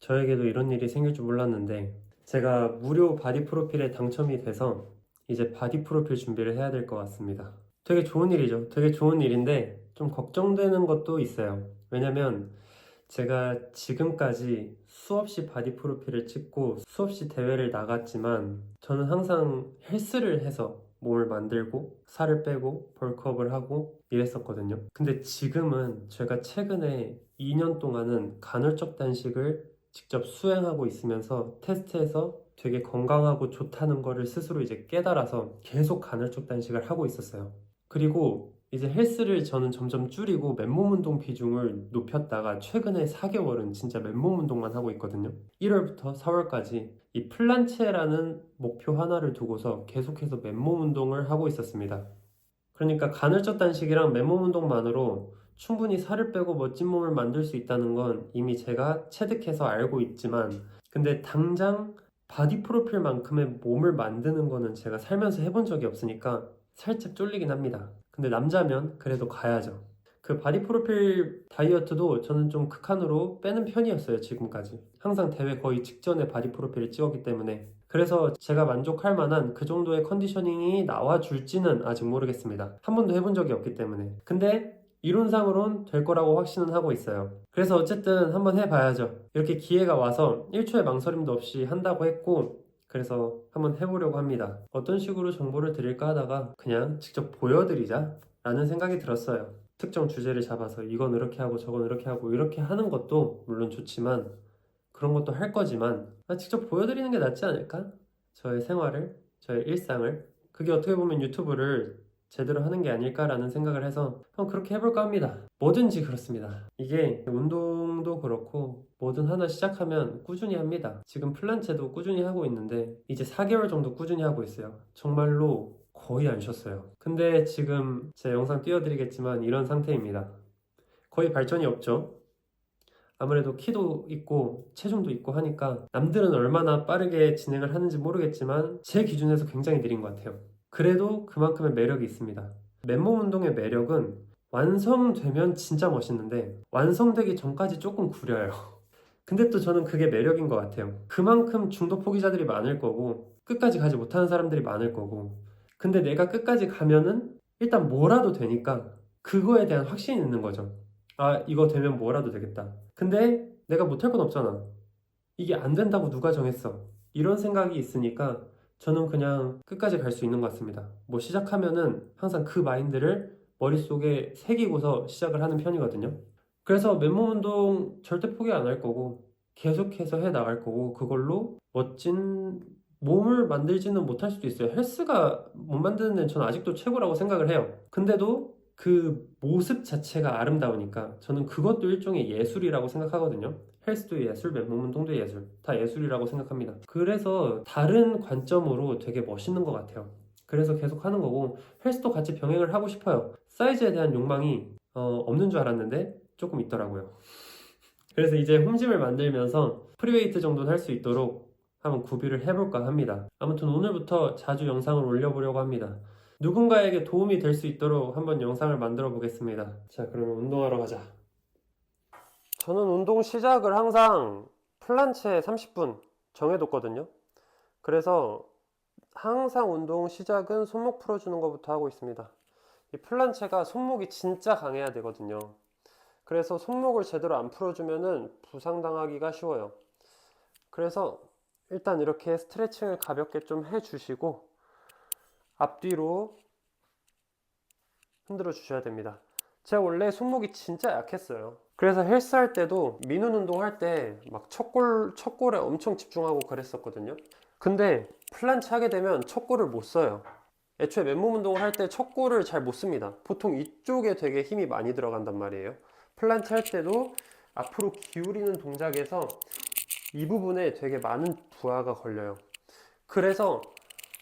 저에게도 이런 일이 생길 줄 몰랐는데 제가 무료 바디 프로필에 당첨이 돼서 이제 바디 프로필 준비를 해야 될 것 같습니다. 되게 좋은 일이죠. 되게 좋은 일인데 좀 걱정되는 것도 있어요. 왜냐면 제가 지금까지 수없이 바디 프로필을 찍고 수없이 대회를 나갔지만 저는 항상 헬스를 해서 몸을 만들고 살을 빼고 벌크업을 하고 이랬었거든요. 근데 지금은 제가 최근에 2년 동안은 간헐적 단식을 직접 수행하고 있으면서 테스트해서 되게 건강하고 좋다는 거를 스스로 이제 깨달아서 계속 간헐적 단식을 하고 있었어요. 그리고 이제 헬스를 저는 점점 줄이고 맨몸 운동 비중을 높였다가 최근에 4개월은 진짜 맨몸 운동만 하고 있거든요. 1월부터 4월까지 이 플란체라는 목표 하나를 두고서 계속해서 맨몸 운동을 하고 있었습니다. 그러니까 간헐적 단식이랑 맨몸 운동만으로 충분히 살을 빼고 멋진 몸을 만들 수 있다는 건 이미 제가 체득해서 알고 있지만 근데 당장 바디 프로필만큼의 몸을 만드는 거는 제가 살면서 해본 적이 없으니까 살짝 쫄리긴 합니다. 근데 남자면 그래도 가야죠. 그 바디 프로필 다이어트도 저는 좀 극한으로 빼는 편이었어요, 지금까지. 항상 대회 거의 직전에 바디 프로필을 찍었기 때문에. 그래서 제가 만족할 만한 그 정도의 컨디셔닝이 나와줄지는 아직 모르겠습니다. 한 번도 해본 적이 없기 때문에. 근데 이론상으론 될 거라고 확신은 하고 있어요. 그래서 어쨌든 한번 해봐야죠. 이렇게 기회가 와서 1초의 망설임도 없이 한다고 했고 그래서 한번 해보려고 합니다. 어떤 식으로 정보를 드릴까 하다가 그냥 직접 보여드리자 라는 생각이 들었어요. 특정 주제를 잡아서 이건 이렇게 하고 저건 이렇게 하고 이렇게 하는 것도 물론 좋지만 그런 것도 할 거지만 직접 보여드리는 게 낫지 않을까? 저의 생활을, 저의 일상을 그게 어떻게 보면 유튜브를 제대로 하는 게 아닐까라는 생각을 해서 한번 그렇게 해볼까 합니다. 뭐든지 그렇습니다. 이게 운동도 그렇고 뭐든 하나 시작하면 꾸준히 합니다. 지금 플란체도 꾸준히 하고 있는데 이제 4개월 정도 꾸준히 하고 있어요. 정말로 거의 안 쉬었어요. 근데 지금 제 영상 띄워드리겠지만 이런 상태입니다. 거의 발전이 없죠. 아무래도 키도 있고 체중도 있고 하니까 남들은 얼마나 빠르게 진행을 하는지 모르겠지만 제 기준에서 굉장히 느린 것 같아요. 그래도 그만큼의 매력이 있습니다. 맨몸 운동의 매력은 완성되면 진짜 멋있는데 완성되기 전까지 조금 구려요. 근데 또 저는 그게 매력인 것 같아요. 그만큼 중도 포기자들이 많을 거고 끝까지 가지 못하는 사람들이 많을 거고 근데 내가 끝까지 가면은 일단 뭐라도 되니까 그거에 대한 확신이 있는 거죠. 아, 이거 되면 뭐라도 되겠다. 근데 내가 못할 건 없잖아. 이게 안 된다고 누가 정했어. 이런 생각이 있으니까 저는 그냥 끝까지 갈 수 있는 것 같습니다. 뭐 시작하면은 항상 그 마인드를 머릿속에 새기고서 시작을 하는 편이거든요. 그래서 맨몸 운동 절대 포기 안 할 거고 계속해서 해 나갈 거고 그걸로 멋진 몸을 만들지는 못할 수도 있어요. 헬스가 못 만드는 데는 저는 아직도 최고라고 생각을 해요. 근데도 그 모습 자체가 아름다우니까 저는 그것도 일종의 예술이라고 생각하거든요. 헬스도 예술, 맨몸 운동도 예술, 다 예술이라고 생각합니다. 그래서 다른 관점으로 되게 멋있는 것 같아요. 그래서 계속 하는 거고 헬스도 같이 병행을 하고 싶어요. 사이즈에 대한 욕망이 없는 줄 알았는데 조금 있더라고요. 그래서 이제 홈짐을 만들면서 프리웨이트 정도는 할 수 있도록 한번 구비를 해볼까 합니다. 아무튼 오늘부터 자주 영상을 올려보려고 합니다. 누군가에게 도움이 될 수 있도록 한번 영상을 만들어 보겠습니다. 자, 그러면 운동하러 가자. 저는 운동 시작을 항상 플란체 30분 정해뒀거든요. 그래서 항상 운동 시작은 손목 풀어주는 것부터 하고 있습니다. 이 플란체가 손목이 진짜 강해야 되거든요. 그래서 손목을 제대로 안 풀어주면은 부상당하기가 쉬워요. 그래서 일단 이렇게 스트레칭을 가볍게 좀 해주시고 앞뒤로 흔들어 주셔야 됩니다. 제가 원래 손목이 진짜 약했어요. 그래서 헬스 할 때도 미는 운동 할 때 막 척골에 엄청 집중하고 그랬었거든요. 근데 플란치 하게 되면 척골을 못 써요. 애초에 맨몸 운동을 할 때 척골을 잘 못 씁니다. 보통 이쪽에 되게 힘이 많이 들어간단 말이에요. 플란치 할 때도 앞으로 기울이는 동작에서 이 부분에 되게 많은 부하가 걸려요. 그래서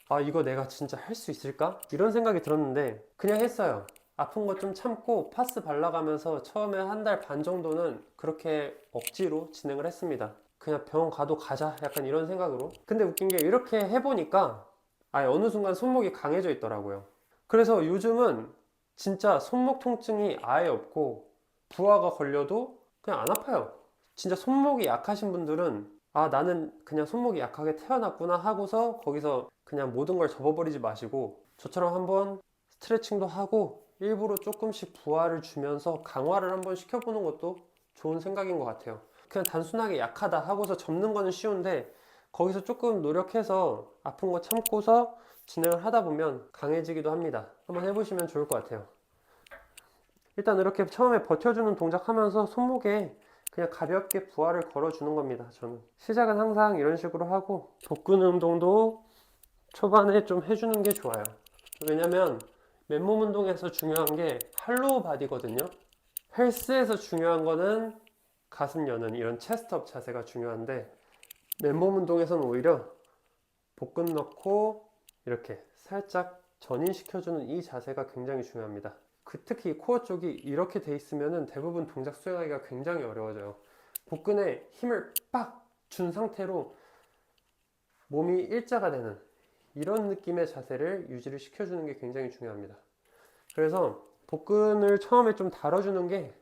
아, 이거 내가 진짜 할 수 있을까? 이런 생각이 들었는데 그냥 했어요. 아픈 거 좀 참고 파스 발라가면서 처음에 한 달 반 정도는 그렇게 억지로 진행을 했습니다. 그냥 병원 가도 가자 약간 이런 생각으로. 근데 웃긴 게 이렇게 해보니까 어느 순간 손목이 강해져 있더라고요. 그래서 요즘은 진짜 손목 통증이 아예 없고 부하가 걸려도 그냥 안 아파요. 진짜 손목이 약하신 분들은 아, 나는 그냥 손목이 약하게 태어났구나 하고서 거기서 그냥 모든 걸 접어버리지 마시고 저처럼 한번 스트레칭도 하고 일부러 조금씩 부하를 주면서 강화를 한번 시켜보는 것도 좋은 생각인 것 같아요. 그냥 단순하게 약하다 하고서 접는 거는 쉬운데 거기서 조금 노력해서 아픈 거 참고서 진행을 하다 보면 강해지기도 합니다. 한번 해보시면 좋을 것 같아요. 일단 이렇게 처음에 버텨주는 동작 하면서 손목에 그냥 가볍게 부하를 걸어주는 겁니다. 저는 시작은 항상 이런 식으로 하고 복근 운동도 초반에 좀 해주는 게 좋아요. 왜냐면 맨몸 운동에서 중요한 게 할로우 바디거든요. 헬스에서 중요한 거는 가슴 여는 이런 체스트업 자세가 중요한데 맨몸 운동에서는 오히려 복근 넣고 이렇게 살짝 전인시켜주는 이 자세가 굉장히 중요합니다. 특히 코어 쪽이 이렇게 돼 있으면 대부분 동작 수행하기가 굉장히 어려워져요. 복근에 힘을 빡 준 상태로 몸이 일자가 되는 이런 느낌의 자세를 유지를 시켜주는 게 굉장히 중요합니다. 그래서 복근을 처음에 좀 다뤄주는 게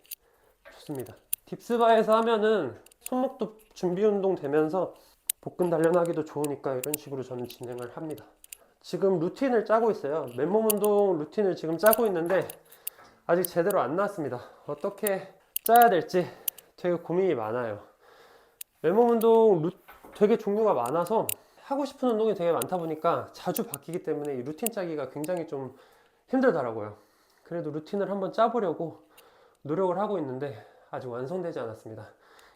좋습니다. 딥스바에서 하면은 손목도 준비 운동 되면서 복근 단련하기도 좋으니까 이런 식으로 저는 진행을 합니다. 지금 루틴을 짜고 있어요. 맨몸 운동 루틴을 지금 짜고 있는데 아직 제대로 안 나왔습니다. 어떻게 짜야 될지 되게 고민이 많아요. 맨몸 운동 되게 종류가 많아서 하고 싶은 운동이 되게 많다 보니까 자주 바뀌기 때문에 이 루틴 짜기가 굉장히 좀 힘들더라고요. 그래도 루틴을 한번 짜보려고 노력을 하고 있는데 아직 완성되지 않았습니다.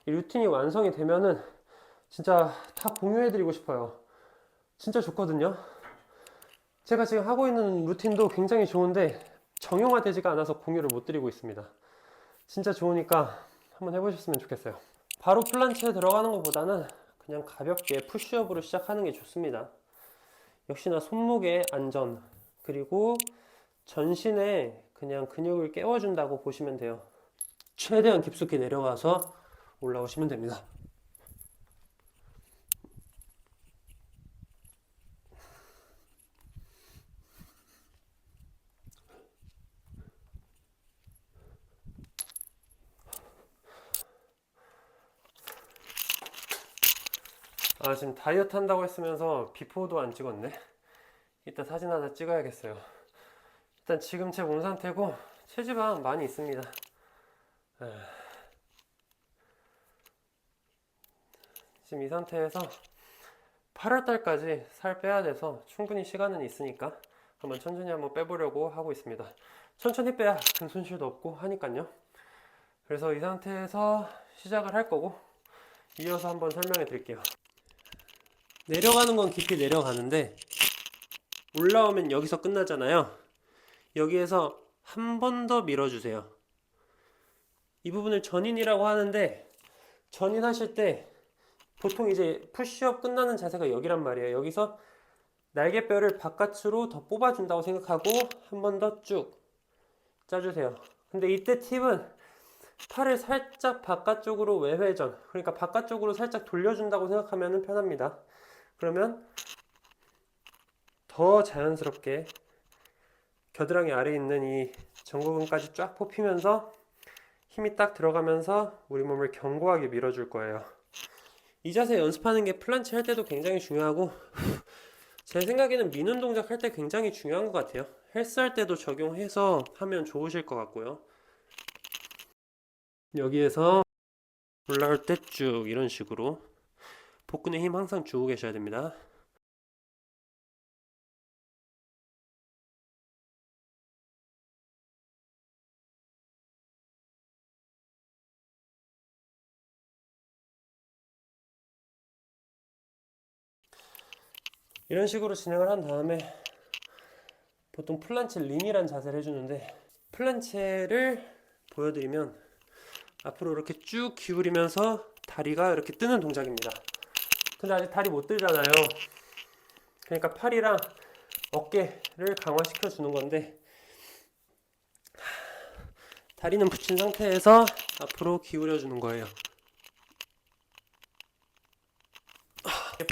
이 루틴이 완성이 되면은 진짜 다 공유해드리고 싶어요. 진짜 좋거든요. 제가 지금 하고 있는 루틴도 굉장히 좋은데 정형화되지가 않아서 공유를 못 드리고 있습니다. 진짜 좋으니까 한번 해보셨으면 좋겠어요. 바로 플란치에 들어가는 것보다는 그냥 가볍게 푸시업으로 시작하는 게 좋습니다. 역시나 손목의 안전 그리고 전신에 그냥 근육을 깨워준다고 보시면 돼요. 최대한 깊숙이 내려가서 올라오시면 됩니다. 아, 지금 다이어트 한다고 했으면서 비포도 안 찍었네. 이따 사진 하나 찍어야겠어요. 일단 지금 제 몸 상태고 체지방 많이 있습니다. 지금 이 상태에서 8월달까지 살 빼야 돼서 충분히 시간은 있으니까 한번 천천히 한번 빼보려고 하고 있습니다. 천천히 빼야 큰 손실도 없고 하니까요. 그래서 이 상태에서 시작을 할 거고 이어서 한번 설명해 드릴게요. 내려가는 건 깊이 내려가는데 올라오면 여기서 끝나잖아요. 여기에서 한 번 더 밀어주세요. 이 부분을 전인이라고 하는데 전인 하실 때 보통 이제 푸시업 끝나는 자세가 여기란 말이에요. 여기서 날개뼈를 바깥으로 더 뽑아준다고 생각하고 한 번 더 쭉 짜주세요. 근데 이때 팁은 팔을 살짝 바깥쪽으로 외회전, 그러니까 바깥쪽으로 살짝 돌려준다고 생각하면 편합니다. 그러면 더 자연스럽게 겨드랑이 아래에 있는 이 전구근까지 쫙 뽑히면서 힘이 딱 들어가면서 우리 몸을 견고하게 밀어줄 거예요. 이 자세 연습하는 게 플란치 할 때도 굉장히 중요하고 제 생각에는 미는 동작 할 때 굉장히 중요한 것 같아요. 헬스 할 때도 적용해서 하면 좋으실 것 같고요. 여기에서 올라올 때 쭉 이런 식으로 복근에 힘 항상 주고 계셔야 됩니다. 이런 식으로 진행을 한 다음에 보통 플란체 린이란 자세를 해주는데 플란체를 보여드리면 앞으로 이렇게 쭉 기울이면서 다리가 이렇게 뜨는 동작입니다. 근데 아직 다리 못 들잖아요. 그러니까 팔이랑 어깨를 강화시켜 주는 건데 다리는 붙인 상태에서 앞으로 기울여 주는 거예요.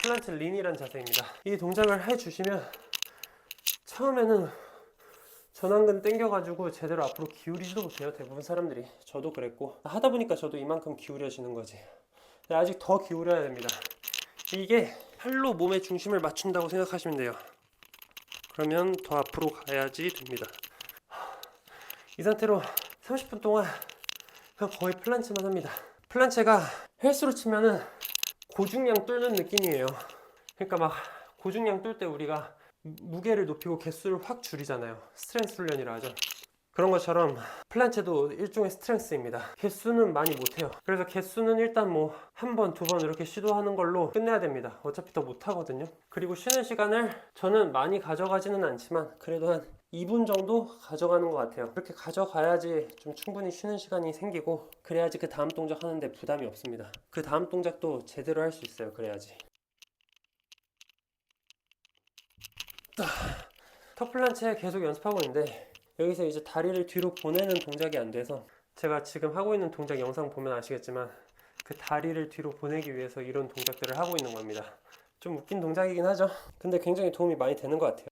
플란체 린이란 자세입니다. 이 동작을 해주시면 처음에는 전완근 당겨가지고 제대로 앞으로 기울이지도 못해요. 대부분 사람들이. 저도 그랬고. 하다 보니까 저도 이만큼 기울여지는 거지. 근데 아직 더 기울여야 됩니다. 이게 팔로 몸의 중심을 맞춘다고 생각하시면 돼요. 그러면 더 앞으로 가야지 됩니다. 이 상태로 30분 동안 그냥 거의 플란체만 합니다. 플란체가 헬스로 치면은 고중량 뚫는 느낌이에요. 그러니까 막 고중량 뚫 때 우리가 무게를 높이고 개수를 확 줄이잖아요. 스트렝스 훈련이라 하죠. 그런 것처럼 플란체도 일종의 스트렝스입니다. 개수는 많이 못해요. 그래서 개수는 일단 뭐 한 번, 두 번 이렇게 시도하는 걸로 끝내야 됩니다. 어차피 더 못하거든요. 그리고 쉬는 시간을 저는 많이 가져가지는 않지만 그래도 한 2분 정도 가져가는 것 같아요. 그렇게 가져가야지 좀 충분히 쉬는 시간이 생기고 그래야지 그 다음 동작 하는데 부담이 없습니다. 그 다음 동작도 제대로 할 수 있어요. 그래야지. 턱플란체 계속 연습하고 있는데 여기서 이제 다리를 뒤로 보내는 동작이 안 돼서 제가 지금 하고 있는 동작 영상 보면 아시겠지만 그 다리를 뒤로 보내기 위해서 이런 동작들을 하고 있는 겁니다. 좀 웃긴 동작이긴 하죠. 근데 굉장히 도움이 많이 되는 것 같아요.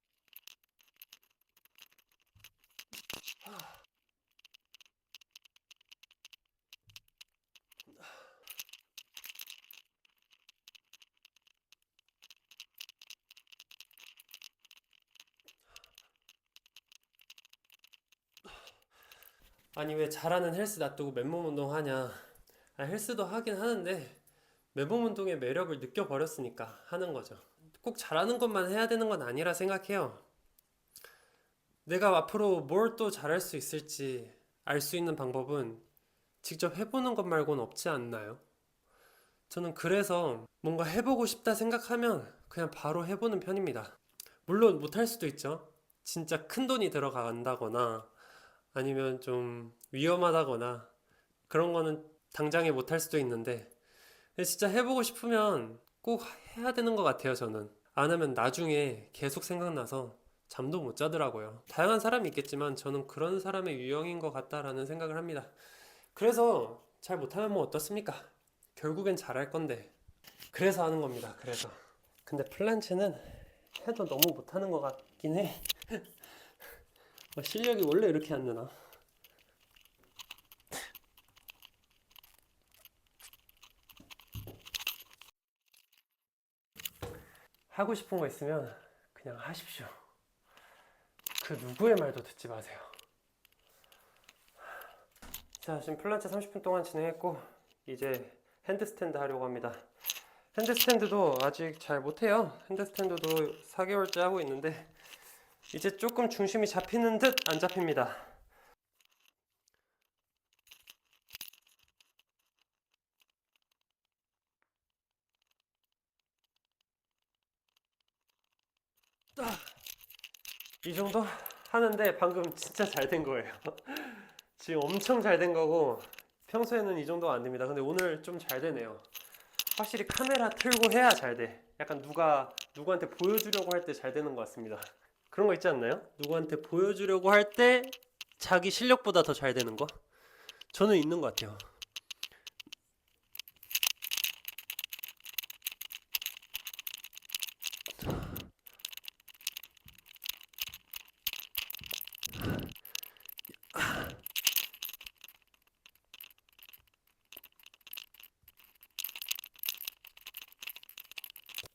아니 왜 잘하는 헬스 놔두고 맨몸 운동 하냐. 헬스도 하긴 하는데 맨몸 운동의 매력을 느껴버렸으니까 하는 거죠. 꼭 잘하는 것만 해야 되는 건 아니라 생각해요. 내가 앞으로 뭘 또 잘할 수 있을지 알 수 있는 방법은 직접 해보는 것 말고는 없지 않나요? 저는 그래서 뭔가 해보고 싶다 생각하면 그냥 바로 해보는 편입니다. 물론 못할 수도 있죠. 진짜 큰 돈이 들어간다거나 아니면 좀 위험하다거나 그런 거는 당장에 못할 수도 있는데 근데 진짜 해보고 싶으면 꼭 해야 되는 것 같아요, 저는. 안 하면 나중에 계속 생각나서 잠도 못 자더라고요. 다양한 사람이 있겠지만 저는 그런 사람의 유형인 것 같다라는 생각을 합니다. 그래서 잘 못하면 뭐 어떻습니까? 결국엔 잘할 건데. 그래서 하는 겁니다. 그래서. 근데 플란체는 해도 너무 못하는 것 같긴 해. 실력이 원래 이렇게 안 느나? 하고 싶은 거 있으면 그냥 하십시오. 그 누구의 말도 듣지 마세요. 자, 지금 플란체 30분 동안 진행했고 이제 핸드스탠드 하려고 합니다. 핸드스탠드도 아직 잘 못해요. 핸드스탠드도 4개월째 하고 있는데 이제 조금 중심이 잡히는 듯 안 잡힙니다. 이 정도 하는데 방금 진짜 잘 된 거예요. 지금 엄청 잘 된 거고 평소에는 이 정도가 안 됩니다. 근데 오늘 좀 잘 되네요. 확실히 카메라 틀고 해야 잘 돼. 약간 누구한테 보여주려고 할 때 잘 되는 것 같습니다. 그런 거 있지 않나요? 누구한테 보여주려고 할 때 자기 실력보다 더 잘 되는 거? 저는 있는 것 같아요.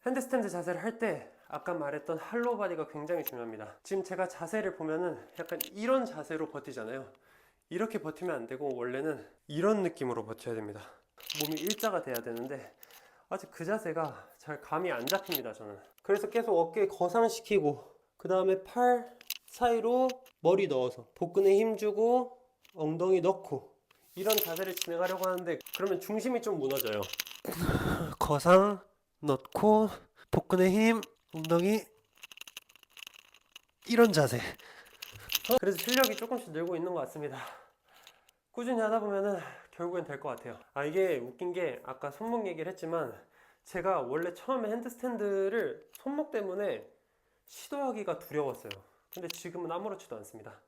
핸드스탠드 자세를 할 때 아까 말했던 할로우 바디가 굉장히 중요합니다. 지금 제가 자세를 보면은 약간 이런 자세로 버티잖아요. 이렇게 버티면 안 되고 원래는 이런 느낌으로 버텨야 됩니다. 몸이 일자가 돼야 되는데 아직 그 자세가 잘 감이 안 잡힙니다, 저는. 그래서 계속 어깨 거상시키고 그 다음에 팔 사이로 머리 넣어서 복근에 힘주고 엉덩이 넣고 이런 자세를 진행하려고 하는데 그러면 중심이 좀 무너져요. 거상 넣고 복근에 힘 엉덩이 이런 자세. 그래서 실력이 조금씩 늘고 있는 것 같습니다. 꾸준히 하다 보면은 결국엔 될 것 같아요. 이게 웃긴 게 아까 손목 얘기를 했지만 제가 원래 처음에 핸드스탠드를 손목 때문에 시도하기가 두려웠어요. 근데 지금은 아무렇지도 않습니다.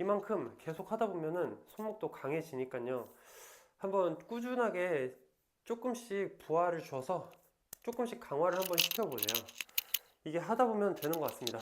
이만큼 계속 하다 보면은 손목도 강해지니까요. 한번 꾸준하게 조금씩 부하를 줘서 조금씩 강화를 한번 시켜보세요. 이게 하다 보면 되는 것 같습니다.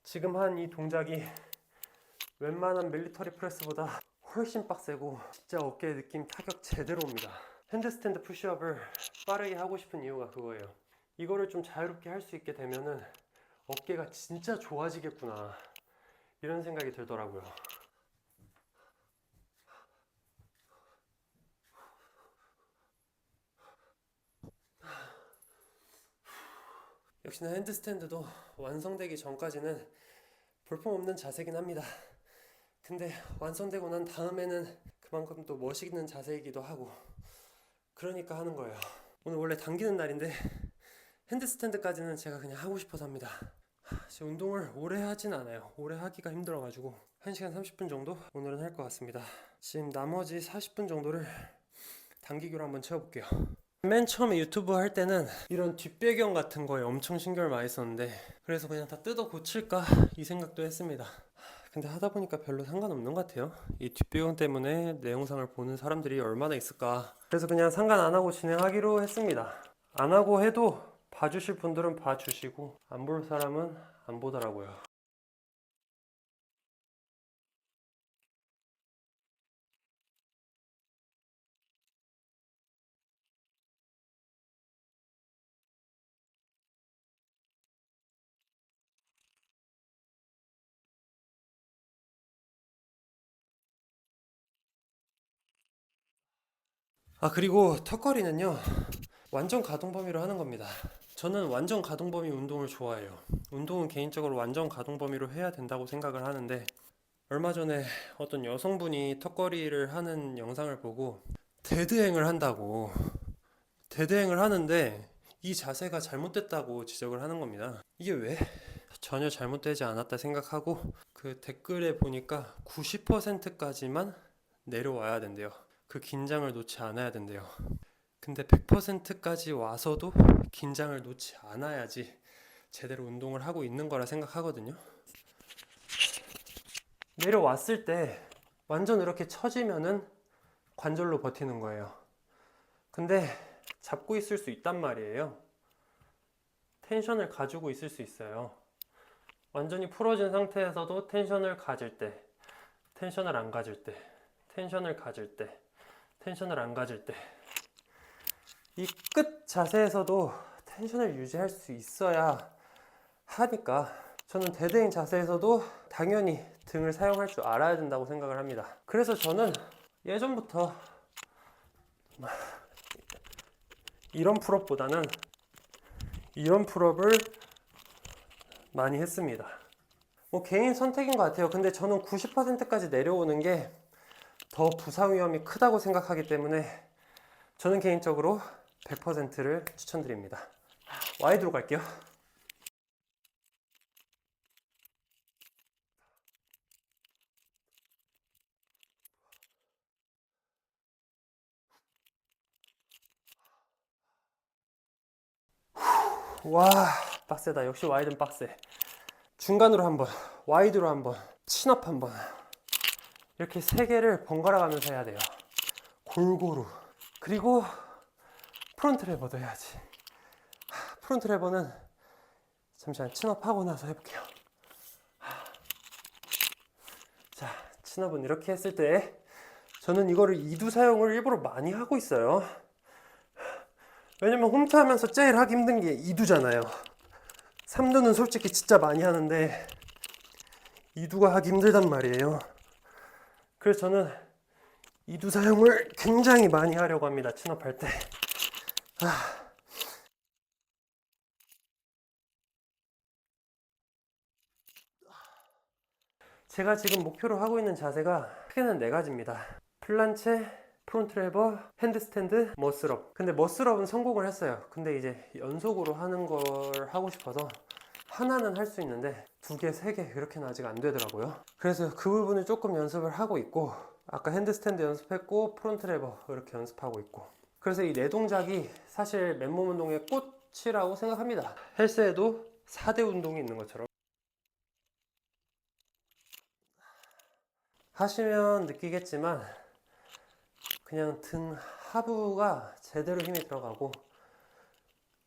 지금 한 이 동작이 웬만한 밀리터리 프레스보다 훨씬 빡세고 진짜 어깨에 느낌 타격 제대로 옵니다. 핸드스탠드 푸시업을 빠르게 하고 싶은 이유가 그거예요. 이거를 좀 자유롭게 할 수 있게 되면은 어깨가 진짜 좋아지겠구나 이런 생각이 들더라고요. 역시나 핸드스탠드도 완성되기 전까지는 볼품없는 자세긴 합니다. 근데 완성되고 난 다음에는 그만큼 또 멋있는 자세이기도 하고 그러니까 하는 거예요. 오늘 원래 당기는 날인데 핸드스탠드까지는 제가 그냥 하고 싶어서 합니다. 운동을 오래 하진 않아요. 오래 하기가 힘들어가지고 1시간 30분 정도 오늘은 할 것 같습니다. 지금 나머지 40분 정도를 당기기로 한번 채워볼게요. 맨 처음에 유튜브 할 때는 이런 뒷배경 같은 거에 엄청 신경을 많이 썼는데 그래서 그냥 다 뜯어 고칠까 이 생각도 했습니다. 근데 하다 보니까 별로 상관없는 것 같아요. 이 뒷배경 때문에 내 영상을 보는 사람들이 얼마나 있을까. 그래서 그냥 상관 안 하고 진행하기로 했습니다. 안 하고 해도 봐주실 분들은 봐주시고 안 볼 사람은 안 보더라고요. 그리고 턱걸이는요 완전 가동 범위로 하는 겁니다. 저는 완전 가동 범위 운동을 좋아해요. 운동은 개인적으로 완전 가동 범위로 해야 된다고 생각을 하는데 얼마 전에 어떤 여성분이 턱걸이를 하는 영상을 보고 데드행을 한다고 데드행을 하는데 이 자세가 잘못됐다고 지적을 하는 겁니다. 이게 왜? 전혀 잘못되지 않았다 생각하고 그 댓글에 보니까 90%까지만 내려와야 된대요. 그 긴장을 놓지 않아야 된대요. 근데 100%까지 와서도 긴장을 놓지 않아야지 제대로 운동을 하고 있는 거라 생각하거든요. 내려왔을 때 완전 이렇게 처지면은 관절로 버티는 거예요. 근데 잡고 있을 수 있단 말이에요. 텐션을 가지고 있을 수 있어요. 완전히 풀어진 상태에서도 텐션을 가질 때, 텐션을 안 가질 때, 텐션을 가질 때, 텐션을 안 가질 때, 이 끝 자세에서도 텐션을 유지할 수 있어야 하니까 저는 데드행 자세에서도 당연히 등을 사용할 줄 알아야 된다고 생각을 합니다. 그래서 저는 예전부터 이런 풀업보다는 이런 풀업을 많이 했습니다. 뭐 개인 선택인 것 같아요. 근데 저는 90%까지 내려오는 게 더 부상 위험이 크다고 생각하기 때문에 저는 개인적으로 100%를 추천드립니다. 와이드로 갈게요. 와, 빡세다. 역시 와이드는 빡세. 중간으로 한번, 와이드로 한번, 친업 한번. 이렇게 세 개를 번갈아 가면서 해야 돼요. 골고루. 그리고 프론트 레버도 해야지. 프론트 레버는 잠시만 친업하고 나서 해볼게요. 자, 친업은 이렇게 했을 때 저는 이거를 2두 사용을 일부러 많이 하고 있어요. 왜냐면 홈트 하면서 제일 하기 힘든 게 2두잖아요. 3두는 솔직히 진짜 많이 하는데 2두가 하기 힘들단 말이에요. 그래서 저는 2두 사용을 굉장히 많이 하려고 합니다. 친업할 때. 제가 지금 목표로 하고 있는 자세가 크게는 4가지입니다. 플란체, 프론트 레버, 핸드스탠드, 머슬업. 근데 머슬업은 성공을 했어요. 근데 이제 연속으로 하는 걸 하고 싶어서 하나는 할 수 있는데 2개, 3개 이렇게는 아직 안 되더라고요. 그래서 그 부분을 조금 연습을 하고 있고 아까 핸드스탠드 연습했고 프론트 레버 이렇게 연습하고 있고 그래서 이 4동작이 사실 맨몸 운동의 꽃이라고 생각합니다. 헬스에도 4대 운동이 있는 것처럼 하시면 느끼겠지만 그냥 등 하부가 제대로 힘이 들어가고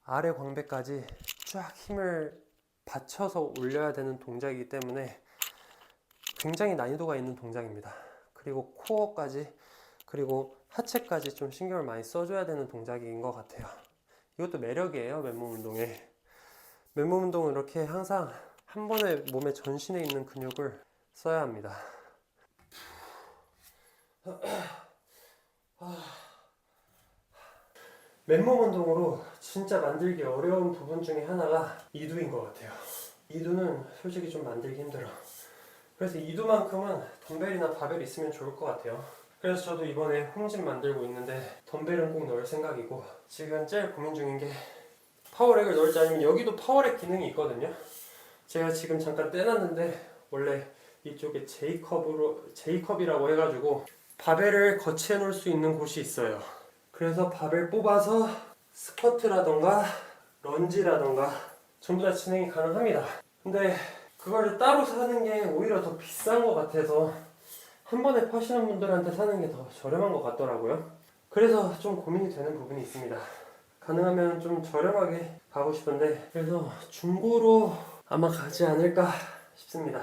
아래 광배까지 쫙 힘을 받쳐서 올려야 되는 동작이기 때문에 굉장히 난이도가 있는 동작입니다. 그리고 코어까지, 그리고 하체까지 좀 신경을 많이 써줘야 되는 동작인 것 같아요. 이것도 매력이에요, 맨몸 운동에. 맨몸 운동은 이렇게 항상 한 번에 몸의 전신에 있는 근육을 써야 합니다. 맨몸 운동으로 진짜 만들기 어려운 부분 중에 하나가 이두인 것 같아요. 이두는 솔직히 좀 만들기 힘들어. 그래서 이두만큼은 덤벨이나 바벨 있으면 좋을 것 같아요. 그래서 저도 이번에 홈짐 만들고 있는데 덤벨은 꼭 넣을 생각이고, 지금 제일 고민 중인 게 파워렉을 넣을지 아니면 여기도 파워렉 기능이 있거든요. 제가 지금 잠깐 떼놨는데 원래 이쪽에 제이컵이라고 해가지고 바벨을 거치해 놓을 수 있는 곳이 있어요. 그래서 바벨 뽑아서 스쿼트라던가 런지라던가 전부 다 진행이 가능합니다. 근데 그거를 따로 사는 게 오히려 더 비싼 것 같아서 한 번에 파시는 분들한테 사는 게 더 저렴한 것 같더라고요. 그래서 좀 고민이 되는 부분이 있습니다. 가능하면 좀 저렴하게 가고 싶은데, 그래서 중고로 아마 가지 않을까 싶습니다.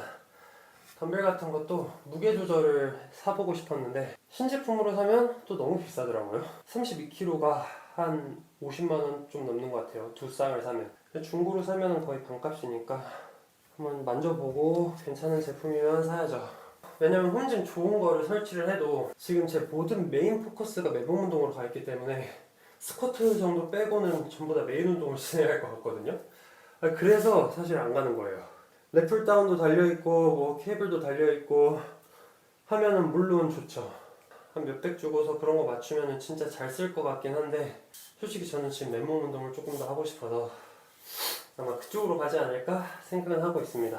덤벨 같은 것도 무게 조절을 사보고 싶었는데 신제품으로 사면 또 너무 비싸더라고요. 32kg가 한 50만원 좀 넘는 것 같아요, 두 쌍을 사면. 중고로 사면 거의 반값이니까 한번 만져보고 괜찮은 제품이면 사야죠. 왜냐면 홈짐 좋은 거를 설치를 해도 지금 제 모든 메인 포커스가 맨몸 운동으로 가 있기 때문에 스쿼트 정도 빼고는 전부 다 메인 운동을 진행할 것 같거든요. 그래서 사실 안 가는 거예요. 랩풀 다운도 달려있고 뭐 케이블도 달려있고 하면은 물론 좋죠. 한 몇백 주고서 그런 거 맞추면은 진짜 잘 쓸 것 같긴 한데, 솔직히 저는 지금 맨몸 운동을 조금 더 하고 싶어서 아마 그쪽으로 가지 않을까 생각은 하고 있습니다.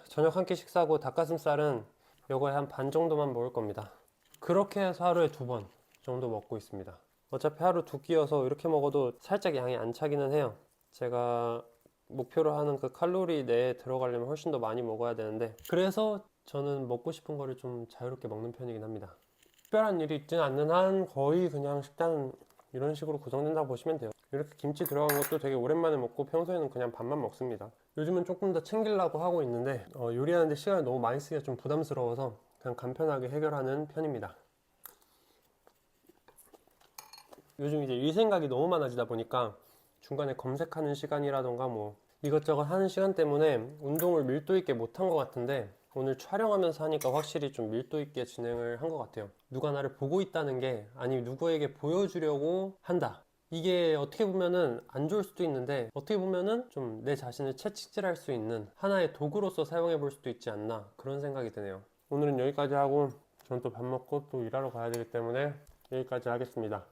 저녁 한 끼 식사하고 닭가슴살은 요거에 한 반 정도만 먹을 겁니다. 그렇게 해서 하루에 2번 정도 먹고 있습니다. 어차피 하루 2끼여서 이렇게 먹어도 살짝 양이 안 차기는 해요. 제가 목표로 하는 그 칼로리 내에 들어가려면 훨씬 더 많이 먹어야 되는데, 그래서 저는 먹고 싶은 거를 좀 자유롭게 먹는 편이긴 합니다. 특별한 일이 있지는 않는 한 거의 그냥 식단 이런 식으로 구성된다고 보시면 돼요. 이렇게 김치 들어간 것도 되게 오랜만에 먹고 평소에는 그냥 밥만 먹습니다. 요즘은 조금 더 챙기려고 하고 있는데 요리하는데 시간을 너무 많이 쓰기가 좀 부담스러워서 그냥 간편하게 해결하는 편입니다. 요즘 이제 일 생각이 너무 많아지다 보니까 중간에 검색하는 시간이라던가 뭐 이것저것 하는 시간 때문에 운동을 밀도 있게 못한 것 같은데, 오늘 촬영하면서 하니까 확실히 좀 밀도 있게 진행을 한 것 같아요. 누가 나를 보고 있다는 게 아니면 누구에게 보여주려고 한다, 이게 어떻게 보면은 안 좋을 수도 있는데 어떻게 보면은 좀 내 자신을 채찍질할 수 있는 하나의 도구로서 사용해 볼 수도 있지 않나, 그런 생각이 드네요. 오늘은 여기까지 하고 저는 또 밥 먹고 또 일하러 가야 되기 때문에 여기까지 하겠습니다.